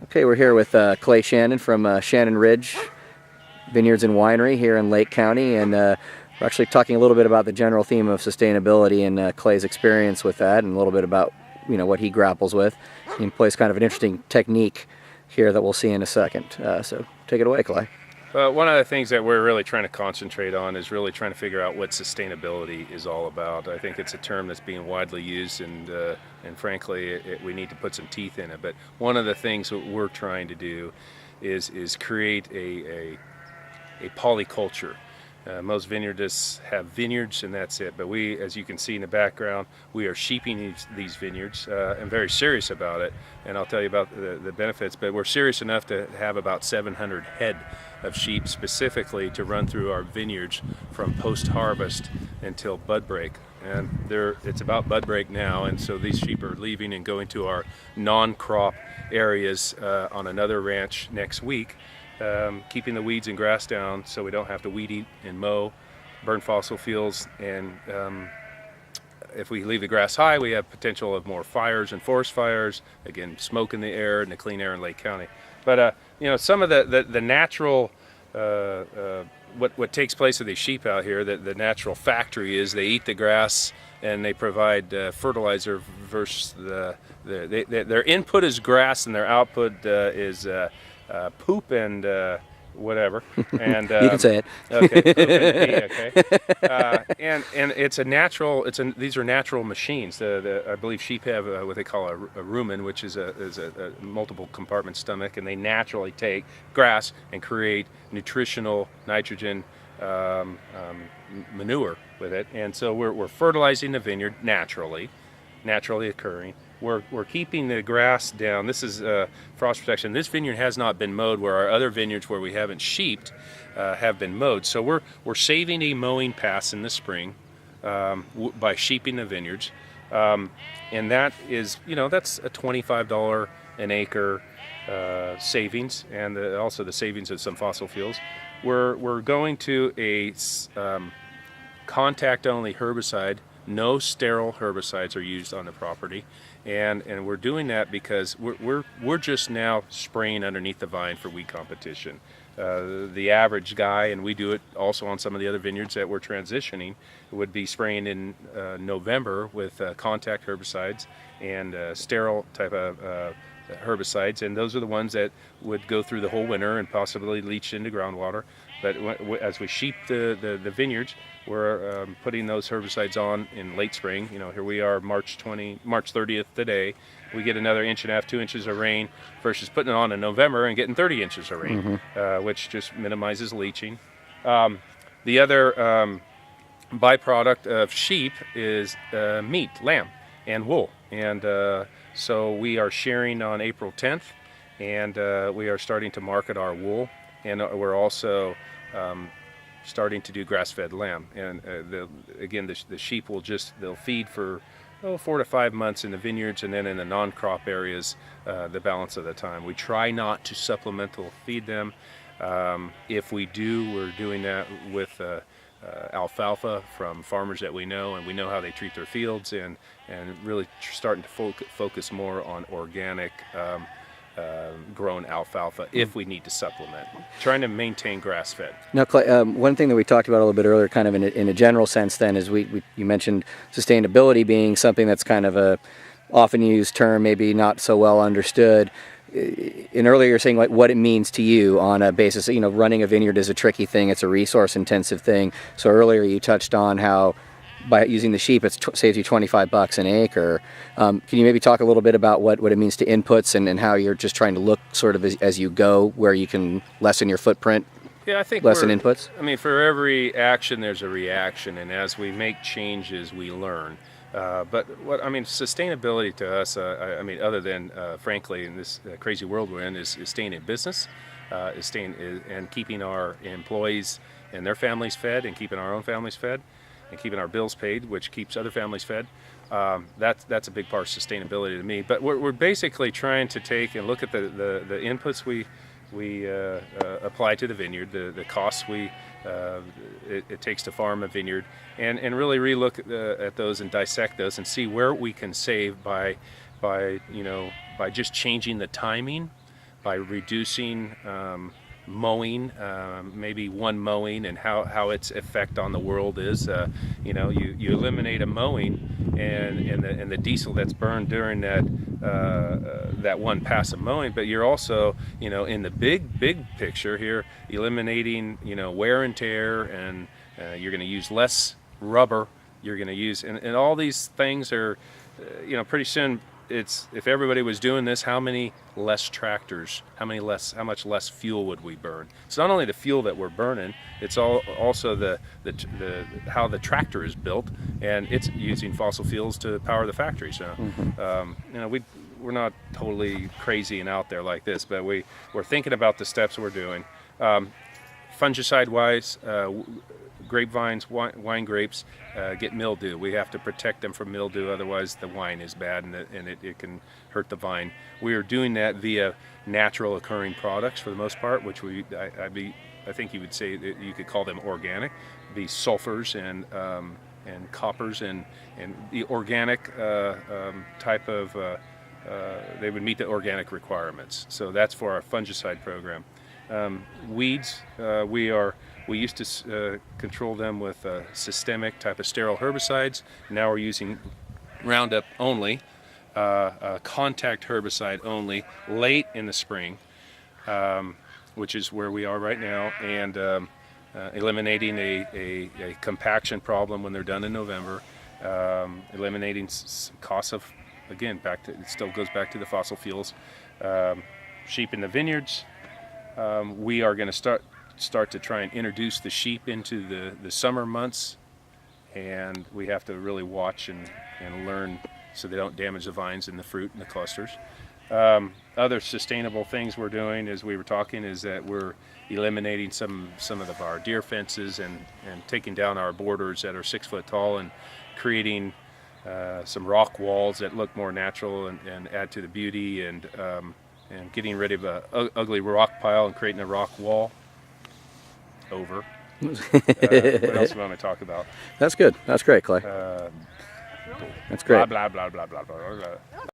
Okay, we're here with Clay Shannon from Shannon Ridge Vineyards and Winery here in Lake County, and we're actually talking a little bit about the general theme of sustainability and Clay's experience with that, and a little bit about what he grapples with. He employs kind of an interesting technique here that we'll see in a second. So take it away, Clay. Well, one of the things that we're really trying to concentrate on is really trying to figure out what sustainability is all about. I think it's a term that's being widely used, and frankly, we need to put some teeth in it. But one of the things that we're trying to do is create a polyculture. Most vineyardists have vineyards and that's it, but we, as you can see in the background, we are sheeping these vineyards. I'm very serious about it, and I'll tell you about the benefits, but we're serious enough to have about 700 head of sheep specifically to run through our vineyards from post-harvest until bud break. And it's about bud break now, and so these sheep are leaving and going to our non-crop areas on another ranch next week. Keeping the weeds and grass down so we don't have to weed eat and mow, burn fossil fuels, and if we leave the grass high, we have potential of more fires and forest fires, again, smoke in the air and the clean air in Lake County. But some of the natural, what takes place with these sheep out here, the natural factory is they eat the grass and they provide fertilizer versus their input is grass and their output is poop and whatever, and you can say it. Okay, poop and pee, okay. And it's a natural. These are natural machines. I believe sheep have what they call a rumen, which is a multiple compartment stomach, and they naturally take grass and create nutritional nitrogen manure with it. And so we're fertilizing the vineyard naturally occurring. We're keeping the grass down. This is frost protection. This vineyard has not been mowed, where our other vineyards where we haven't sheeped have been mowed. So we're saving a mowing pass in the spring by sheeping the vineyards, and that is that's a $25 an acre savings, and also the savings of some fossil fuels. We're going to a contact-only herbicide. No sterile herbicides are used on the property, and we're doing that because we're just now spraying underneath the vine for weed competition. The average guy, and we do it also on some of the other vineyards that we're transitioning, would be spraying in November with contact herbicides and sterile type of herbicides, and those are the ones that would go through the whole winter and possibly leach into groundwater. But as we sheep the vineyards, we're putting those herbicides on in late spring. Here we are, March 30th today. We get another 1.5 inches, 2 inches of rain versus putting it on in November and getting 30 inches of rain, which just minimizes leaching. The other byproduct of sheep is meat, lamb, and wool. And so we are shearing on April 10th, and we are starting to market our wool. And we're also starting to do grass-fed lamb. And again, the sheep they'll feed for 4 to 5 months in the vineyards, and then in the non-crop areas the balance of the time. We try not to supplemental feed them. If we do, we're doing that with alfalfa from farmers that we know, and we know how they treat their fields, and really starting to focus more on organic grown alfalfa if we need to supplement, trying to maintain grass-fed. Now, Clay, one thing that we talked about a little bit earlier, kind of in a general sense then, is you mentioned sustainability being something that's kind of a often used term, maybe not so well understood. And earlier you're saying like what it means to you on a basis, running a vineyard is a tricky thing, it's a resource-intensive thing. So earlier you touched on how by using the sheep, it saves you $25 an acre. Can you maybe talk a little bit about what it means to inputs and how you're just trying to look sort of as you go, where you can lessen your footprint? Yeah, I think lessen inputs. I mean, for every action, there's a reaction, and as we make changes, we learn. But sustainability to us, other than frankly, in this crazy world we're in, is staying in business, and keeping our employees and their families fed, and keeping our own families fed, and keeping our bills paid, which keeps other families fed. That's a big part of sustainability to me. But we're basically trying to take and look at the inputs we apply to the vineyard, the costs it takes to farm a vineyard, and really relook at those and dissect those and see where we can save by just changing the timing by reducing mowing, maybe one mowing, and how its effect on the world is. You eliminate a mowing and the diesel that's burned during that one pass of mowing, but you're also, in the big picture here, eliminating, wear and tear, and you're going to use less rubber. You're going to use, and all these things are, pretty soon, if everybody was doing this, how many less tractors, how much less fuel would we burn? It's not only the fuel that we're burning, it's also the how the tractor is built, and it's using fossil fuels to power the factory. So, we're not totally crazy and out there like this, but we're thinking about the steps we're doing. Fungicide-wise, grapevines, wine grapes get mildew. We have to protect them from mildew, otherwise the wine is bad and it can hurt the vine. We are doing that via natural occurring products for the most part, which I think you would say that you could call them organic. The sulfurs and coppers and the organic type of they would meet the organic requirements. So that's for our fungicide program. Weeds, we used to control them with systemic type of sterile herbicides. Now we're using Roundup only, contact herbicide only, late in the spring, which is where we are right now, and eliminating a compaction problem when they're done in November, eliminating costs of, again, it still goes back to the fossil fuels. Sheep in the vineyards. We are going to start to try and introduce the sheep into the summer months, and we have to really watch and learn so they don't damage the vines and the fruit and the clusters. Other sustainable things we're doing, as we were talking, is that we're eliminating some of our deer fences and taking down our borders that are 6 foot tall and creating some rock walls that look more natural and add to the beauty, and getting rid of a ugly rock pile and creating a rock wall. Over. What else do you want to talk about? That's good. That's great, Clay. That's great. Blah, blah, blah, blah, blah, blah, blah.